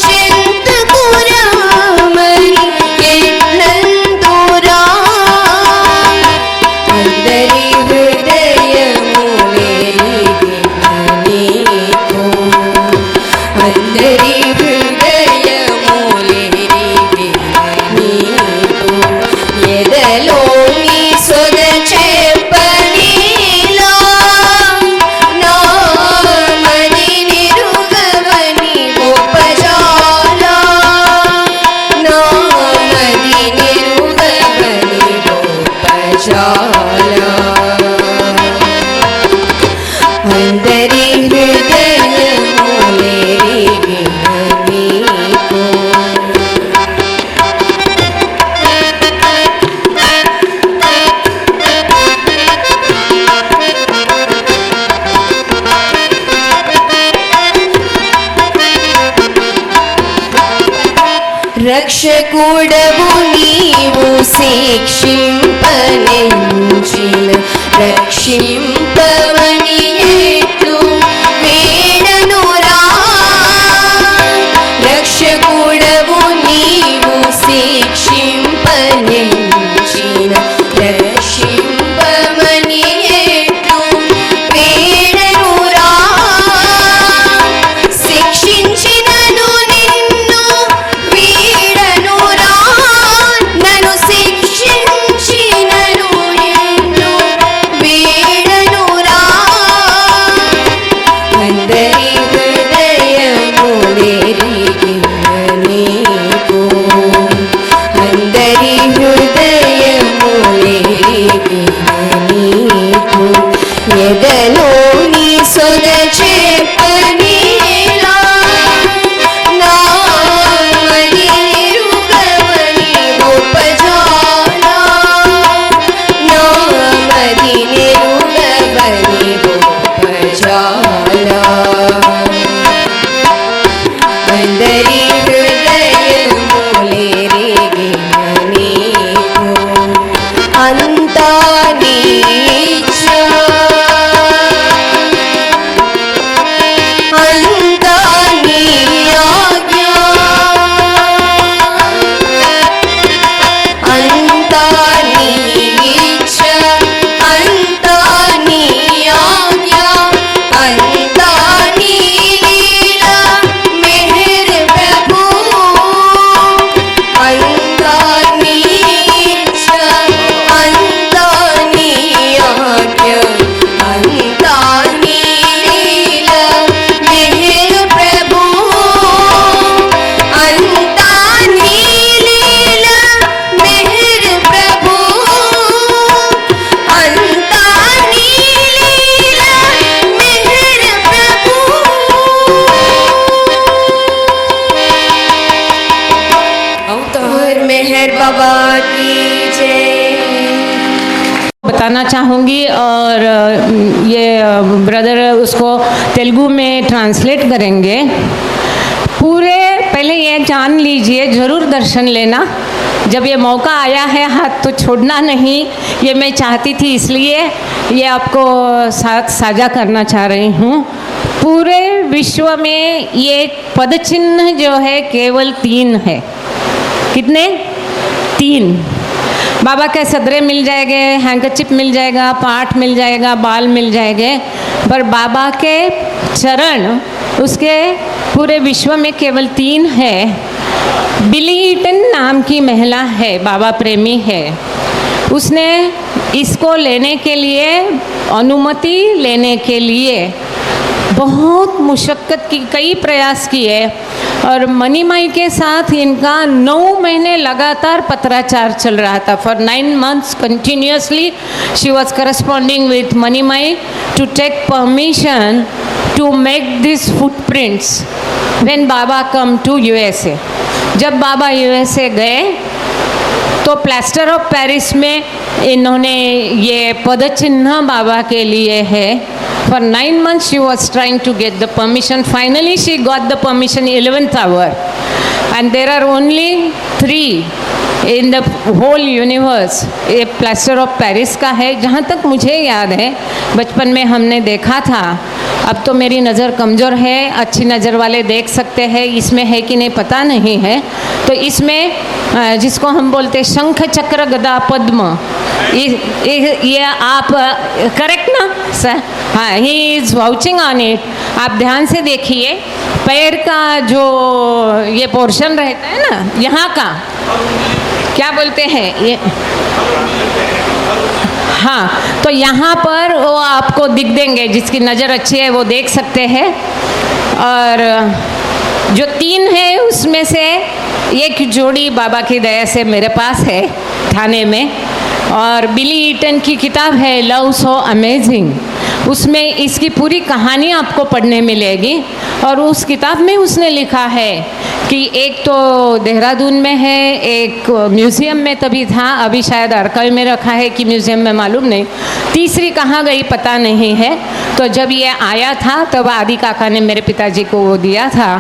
[SPEAKER 2] చింతకురమ్మని ఎట్లందురా అందరి హృదయములెరిగిన నీకు అందరి హృదయములెరిగిన నీకు ఎదలోని సొద చెప్పనేలా నా మదినెరుగవని ఒప్పజాలా నా మదినెరుగవని ఒప్పజాలా అందరి హృదయములెరిగిన నీకు రక్షకుడవు నీవు శిక్షింపనించిన రక్షింపవని ఎట్లు వేడనురా రక్షకుడవు నీవు శిక్షింపనించిన రక్షింపవని ఎట్లు వేడనురా శిక్షించినను నిన్ను వీడనురా నన్ను శిక్షించినను నిన్ను వీడనురా అందరి హృదయములెరిగిన నీకు అందరి హృదయములెరిగిన నీకు ఎదలోని సొద చెప్పనేలా నా మదినెరుగవని ఒప్పజాలా నా మదినెరుగవని ఒప్పజాలా అందరి హృదయములెరిగిన నీకు అంతా నీచ बताना चाहूँगी और ये ब्रदर उसको तेलुगु में ट्रांसलेट करेंगे। पूरे पहले ये जान लीजिए, ज़रूर दर्शन लेना। जब ये मौका आया है हाथ तो छोड़ना नहीं, ये मैं चाहती थी, इसलिए ये आपको साथ साझा करना चाह रही हूँ। पूरे विश्व में ये पद चिन्ह जो है केवल 3 है। कितने? 3। बाबा के सदरे मिल जाएंगे, हैंकरचिप मिल जाएगा, पाठ मिल जाएगा, बाल मिल जाएंगे, पर बाबा के चरण उसके पूरे विश्व में केवल 3 है। बिली ईटन नाम की महिला है, बाबा प्रेमी है, उसने इसको लेने के लिए, अनुमति लेने के लिए बहुत मुशक्क़त की, कई प्रयास किए और मनीमाई के साथ इनका 9 महीने लगातार पत्राचार चल रहा था। For 9 months continuously she was corresponding with Manimai to take permission to make this footprints when Baba come to USA। जब बाबा USA गए तो प्लास्टर ऑफ पेरिस में इन्होंने ये पद चिन्ह बाबा के लिए है। For 9 months she was trying to get the permission. Finally she got the permission 11th hour. And there are only 3 in the whole universe। ये प्लास्टर ऑफ पेरिस का है, जहाँ तक मुझे याद है बचपन में हमने देखा था। अब तो मेरी नज़र कमज़ोर है, अच्छी नज़र वाले देख सकते हैं, इसमें है कि नहीं पता नहीं है। तो इसमें जिसको हम बोलते हैं शंख चक्र गदा पद्म, ये आप करेक्ट ना सर? हाँ, he is vouching on it. आप ध्यान से देखिए, पैर का जो ये पोर्शन रहता है ना, यहाँ का क्या बोलते हैं ये, हाँ, तो यहाँ पर वो आपको दिख देंगे, जिसकी नज़र अच्छी है वो देख सकते हैं। और जो 3 है उसमें से एक जोड़ी बाबा की दया से मेरे पास है थाने में, और बिली ईटन की किताब है लव सो अमेजिंग, उसमें इसकी पूरी कहानी आपको पढ़ने मिलेगी। और उस किताब में उसने लिखा है कि एक तो देहरादून में है, एक म्यूज़ियम में तभी था, अभी शायद आर्काइव में रखा है कि म्यूज़ियम में, मालूम नहीं, तीसरी कहाँ गई पता नहीं है। तो जब ये आया था तब आदि काका ने मेरे पिताजी को वो दिया था।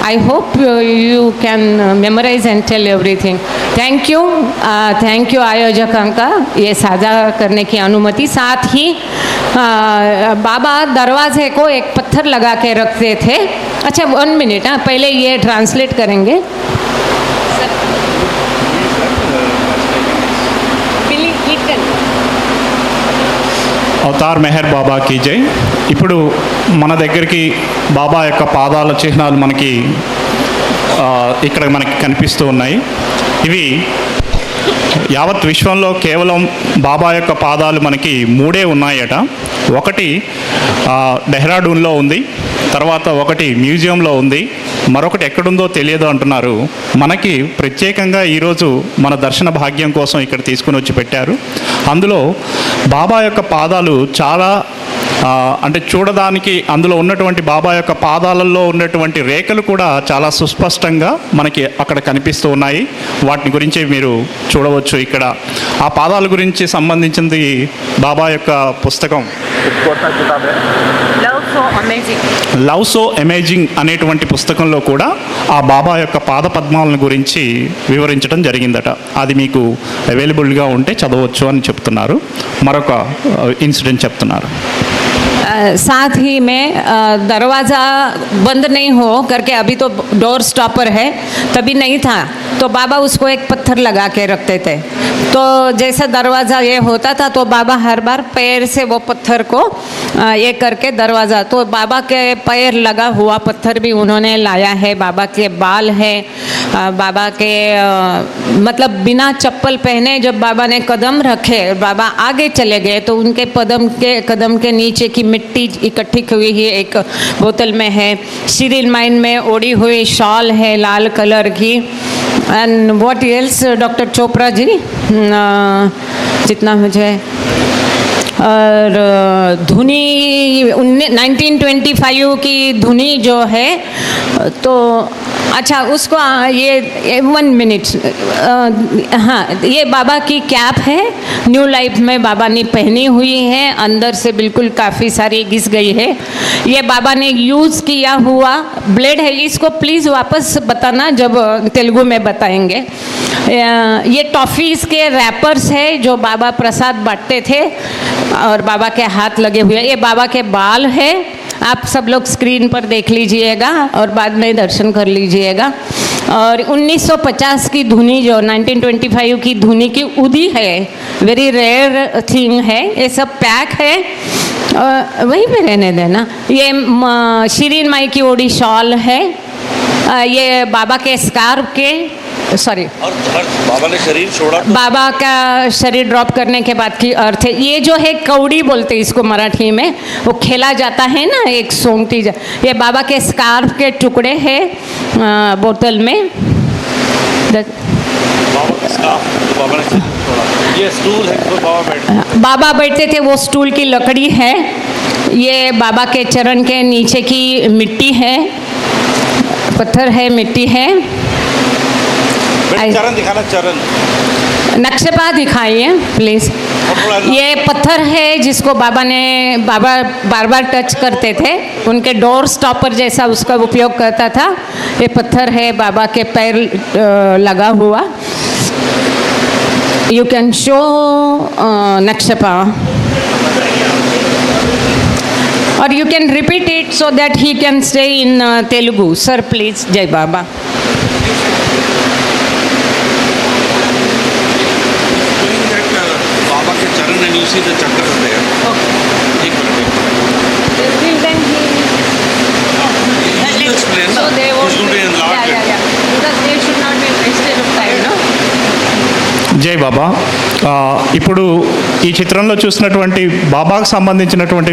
[SPEAKER 2] I hope you can memorise and tell everything. Thank you आयोजकों का ये साझा करने की अनुमति। साथ ही बाबा दरवाजे को एक पत्थर लगा के रखते थे। अच्छा 1 मिनट, हाँ, पहले ये ट्रांसलेट करेंगे।
[SPEAKER 5] అవతార్ మెహర్ బాబాకి జై. ఇప్పుడు మన దగ్గరికి బాబా యొక్క పాదాల చిహ్నాలు మనకి ఇక్కడ మనకి కనిపిస్తూ ఉన్నాయి. ఇవి యావత్ విశ్వంలో కేవలం బాబా యొక్క పాదాలు మనకి 3 ఉన్నాయట. ఒకటి డెహ్రాడూన్లో ఉంది, తర్వాత ఒకటి మ్యూజియంలో ఉంది, మరొకటి ఎక్కడుందో తెలియదు అంటున్నారు. మనకి ప్రత్యేకంగా ఈరోజు మన దర్శన భాగ్యం కోసం ఇక్కడ తీసుకుని వచ్చి పెట్టారు. అందులో బాబా యొక్క పాదాలు చాలా అంటే చూడడానికి అందులో ఉన్నటువంటి బాబా యొక్క పాదాలలో ఉన్నటువంటి రేఖలు కూడా చాలా సుస్పష్టంగా మనకి అక్కడ కనిపిస్తూ ఉన్నాయి. వాటిని గురించి మీరు చూడవచ్చు. ఇక్కడ ఆ పాదాల గురించి సంబంధించింది బాబా యొక్క పుస్తకం లవ్ సో అమేజింగ్ అనేటువంటి పుస్తకంలో కూడా ఆ బాబా యొక్క పాద పద్మాలను గురించి వివరించడం జరిగిందట. అది మీకు అవైలబుల్గా ఉంటే చదవచ్చు అని చెప్తున్నారు. మరొక ఇన్సిడెంట్ చెప్తున్నారు.
[SPEAKER 2] साथ ही में दरवाज़ा बंद नहीं हो करके, अभी तो डोर स्टॉपर है, तभी नहीं था, तो बाबा उसको एक पत्थर लगा के रखते थे। तो जैसा दरवाज़ा ये होता था तो बाबा हर बार पैर से वो पत्थर को ये करके दरवाज़ा, तो बाबा के पैर लगा हुआ पत्थर भी उन्होंने लाया है। बाबा के बाल है, बाबा के मतलब बिना चप्पल पहने जब बाबा ने कदम रखे, बाबा आगे चले गए तो उनके कदम के नीचे की मिट्टी इकट्ठी हुई है, एक बोतल में है। सीरियल माइन में ओढ़ी हुई शॉल है लाल कलर की। And what else doctor Chopra ji, जितना मुझे, और धुनी 1925 की धुनी जो है, तो अच्छा उसको ये 1 मिनट, हाँ ये बाबा की कैप है, न्यू लाइफ में बाबा ने पहनी हुई है, अंदर से बिल्कुल काफ़ी सारी घिस गई है। ये बाबा ने यूज़ किया हुआ ब्लेड है, इसको प्लीज़ वापस बताना जब तेलुगु में बताएंगे। ये टॉफ़ीज़ के रैपर्स है जो बाबा प्रसाद बांटते थे और बाबा के हाथ लगे हुए। ये बाबा के बाल है, आप सब लोग स्क्रीन पर देख लीजिएगा और बाद में दर्शन कर लीजिएगा। और 1950 की धुनी जो 1925 की धुनी की उदी है, वेरी रेयर थिंग है, ये सब पैक है, वहीं पे रहने देना। ये शिरीन माई की ओडी शॉल है, ये बाबा के स्कार्फ के सॉरी
[SPEAKER 6] और बाबा ने शरीर छोड़ा तो
[SPEAKER 2] बाबा का शरीर ड्रॉप करने के बाद की अर्थ है। ये जो है कौड़ी बोलते हैं इसको मराठी में, वो खेला जाता है ना एक सोंगटी, ये बाबा के स्कार्फ के टुकड़े हैं बोतल में।
[SPEAKER 6] बाबा का स्कार्फ तो बाबा ने शरीर छोड़ा। ये स्टूल है तो
[SPEAKER 2] बाबा बैठते थे, वो स्टूल की लकड़ी है। ये बाबा के चरण के नीचे की मिट्टी है, पत्थर है, मिट्टी है।
[SPEAKER 6] चरण दिखाना, चरण
[SPEAKER 2] नक्शेपा दिखाइए प्लीज़। ये पत्थर है जिसको बाबा बार बार टच करते थे, उनके डोर स्टॉपर जैसा उसका उपयोग करता था। ये पत्थर है बाबा के पैर लगा हुआ। यू कैन शो नक्शेपा और you can repeat it so that he can stay in Telugu. Sir please, जय बाबा।
[SPEAKER 6] बाबा के चरण and you see the chakras there. एक minute. He will explain,
[SPEAKER 2] So they
[SPEAKER 6] he's
[SPEAKER 2] won't
[SPEAKER 6] going to enlarge it.
[SPEAKER 2] because they should not be wasted of time, no?
[SPEAKER 5] జై బాబా. ఇప్పుడు ఈ చిత్రంలో చూసినటువంటి బాబాకు సంబంధించినటువంటి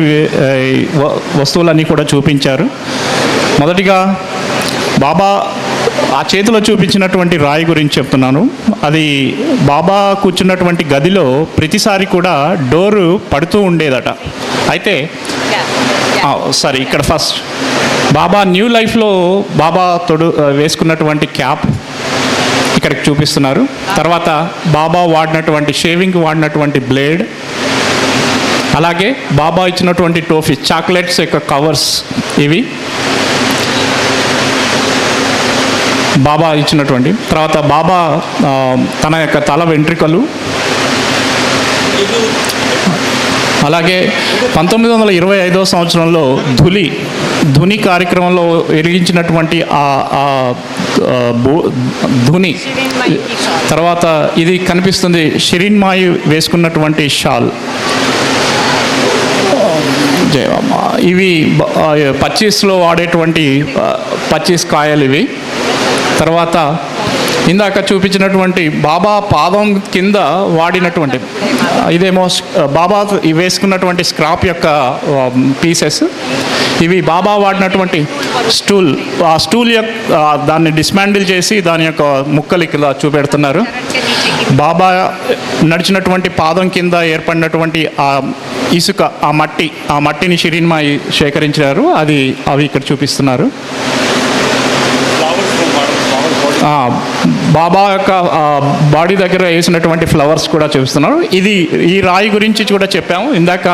[SPEAKER 5] వస్తువులన్నీ కూడా చూపించారు. మొదటిగా బాబా ఆ చేతిలో చూపించినటువంటి రాయి గురించి చెప్తున్నాను. అది బాబా కూర్చున్నటువంటి గదిలో ప్రతిసారి కూడా డోరు పడుతూ ఉండేదట. అయితే సరే, ఇక్కడ ఫస్ట్ బాబా న్యూ లైఫ్లో బాబా వేసుకున్నటువంటి క్యాప్ ఇక్కడికి చూపిస్తున్నారు. తర్వాత బాబా వాడినటువంటి షేవింగ్ వాడినటువంటి బ్లేడ్, అలాగే బాబా ఇచ్చినటువంటి టోఫీ చాక్లెట్స్ యొక్క కవర్స్, ఇవి బాబా ఇచ్చినటువంటి. తర్వాత బాబా తన యొక్క తల వెంట్రుకలు, అలాగే 1925 సంవత్సరంలో ధుని కార్యక్రమంలో వెలిగించినటువంటి ధుని. తర్వాత ఇది కనిపిస్తుంది షిరీన్ మాయి వేసుకున్నటువంటి షాల్. జయమ్మ, ఇవి 25లో వాడేటువంటి 25 కాయలు ఇవి. తర్వాత ఇందాక చూపించినటువంటి బాబా పాదం కింద వాడినటువంటి ఇదేమో బాబా వేసుకున్నటువంటి స్క్రాప్ యొక్క పీసెస్. ఇవి బాబా వాడినటువంటి స్టూల్. ఆ స్టూల్ యొక్క దాన్ని డిస్మాండిల్ చేసి దాని యొక్క ముక్కలు ఇక్కడ చూపెడుతున్నారు. బాబా నడిచినటువంటి పాదం కింద ఏర్పడినటువంటి ఆ ఇసుక, ఆ మట్టిని షిరీన్ మాయి సేకరించారు. అవి ఇక్కడ చూపిస్తున్నారు. బాబా యొక్క బాడీ దగ్గర వేసినటువంటి ఫ్లవర్స్ కూడా చూపిస్తున్నారు. ఈ రాయి గురించి కూడా చెప్పాము ఇందాక.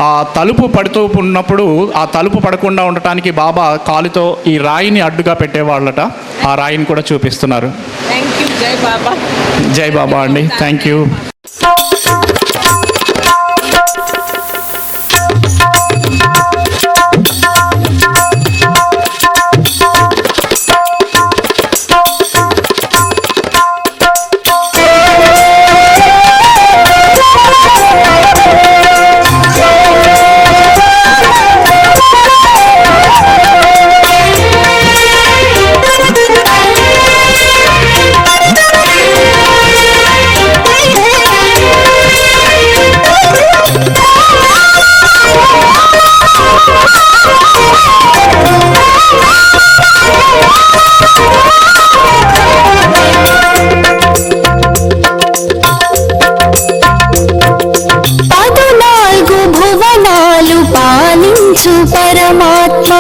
[SPEAKER 5] ఆ తలుపు పడుతూ ఉన్నప్పుడు ఆ తలుపు పడకుండా ఉండటానికి బాబా కాలుతో ఈ రాయిని అడ్డుగా పెట్టేవాళ్ళట. ఆ రాయిని కూడా చూపిస్తున్నారు.
[SPEAKER 2] జై బాబా.
[SPEAKER 5] జై బాబా అండి, థ్యాంక్ యూ.
[SPEAKER 7] పరమాత్మ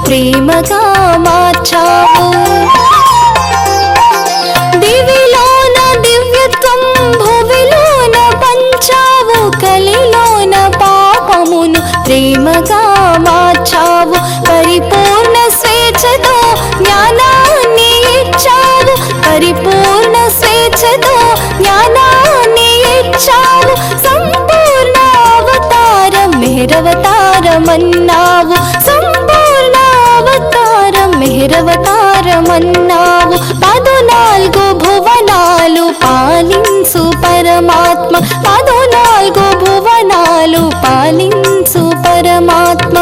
[SPEAKER 7] ప్రేమగా మార్చావు. దివిలోన దివ్యత్వం భువిలోన పంచావు, కలిలోన పాపమును ప్రేమగా మార్చావు. పరిపూర్ణ స్వేచ్ఛతో జ్ఞానాన్ని ఇచ్చావు, పరిపూర్ణ స్వేచ్ఛతో జ్ఞానాన్ని ఇచ్చావు. సంపూర్ణ అవతారం మెహరవతారమన్నావు, సంపూర్ణ అవతారం మెహరవతారమన్నావు. 14 భువనాలు పాలించు పరమాత్మ, 14 భువనాలు పాలించు పరమాత్మ.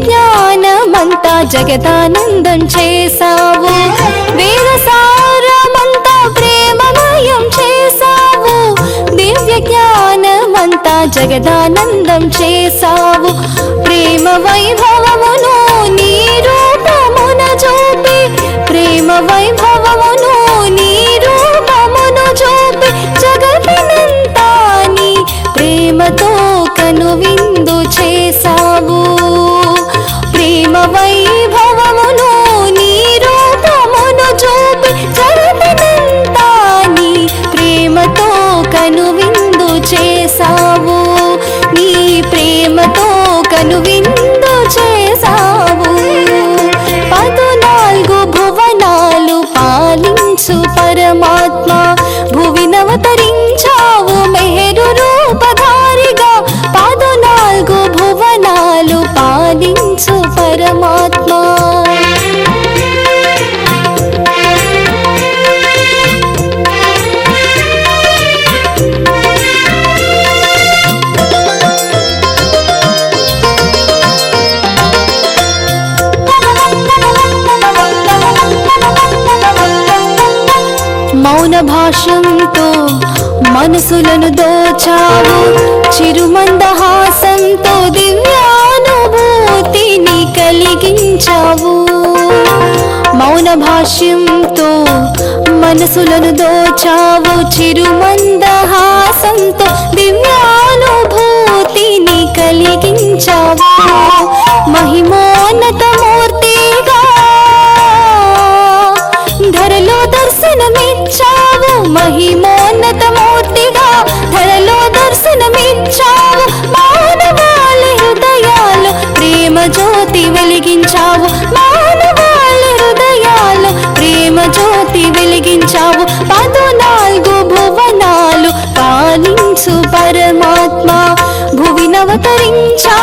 [SPEAKER 7] జ్ఞానమంతా జగదానందం చేసావు, వేదసారమంతా ప్రేమమయం చేసావు. దివ్య జ్ఞానమంతా జగదానందం చేసావు. ప్రేమ వైభవమును నీ రూపమున చూపి, ప్రేమ వైభవమును నీ రూపమును చూపి, జగతినంతా నీ ప్రేమతో కనువిందు చేసావు. ప్రేమ వైభవమును నీ రూపమును చూపి, జగతినంతా నీ ప్రేమతో కనువిందు చేసావు, నీ ప్రేమతో కనువిందు చేసావు. 14 భువనాలు పాలించు పరమాత్మ, భువినవతరించావు మెహరు రూపధారిగా. 14 భువనాలు పాలించు పరమాత్మ. మౌన భాషంతో మనసులను దోచావు, చిరుమందహాసంతో దివ్యానుభూతిని కలిగించావు. మౌన భాష్యంతో మనసులను దోచావు, చిరుమందహాసంతో దివ్యానుభూతిని కలిగించావు. మహిమోన్నత మూర్తిగా ధరలో దర్శనమిచ్చావు, మహిమోన్నత మూర్తిగా ధరలో దర్శనమిచ్చావు. మానవాళి హృదయాలు ప్రేమ జ్యోతి వెలిగించావు, మానవాళి హృదయాలు ప్రేమ జ్యోతి వెలిగించావు. 14 భువనాలు పాలించు పరమాత్మ, భువినవతరించావు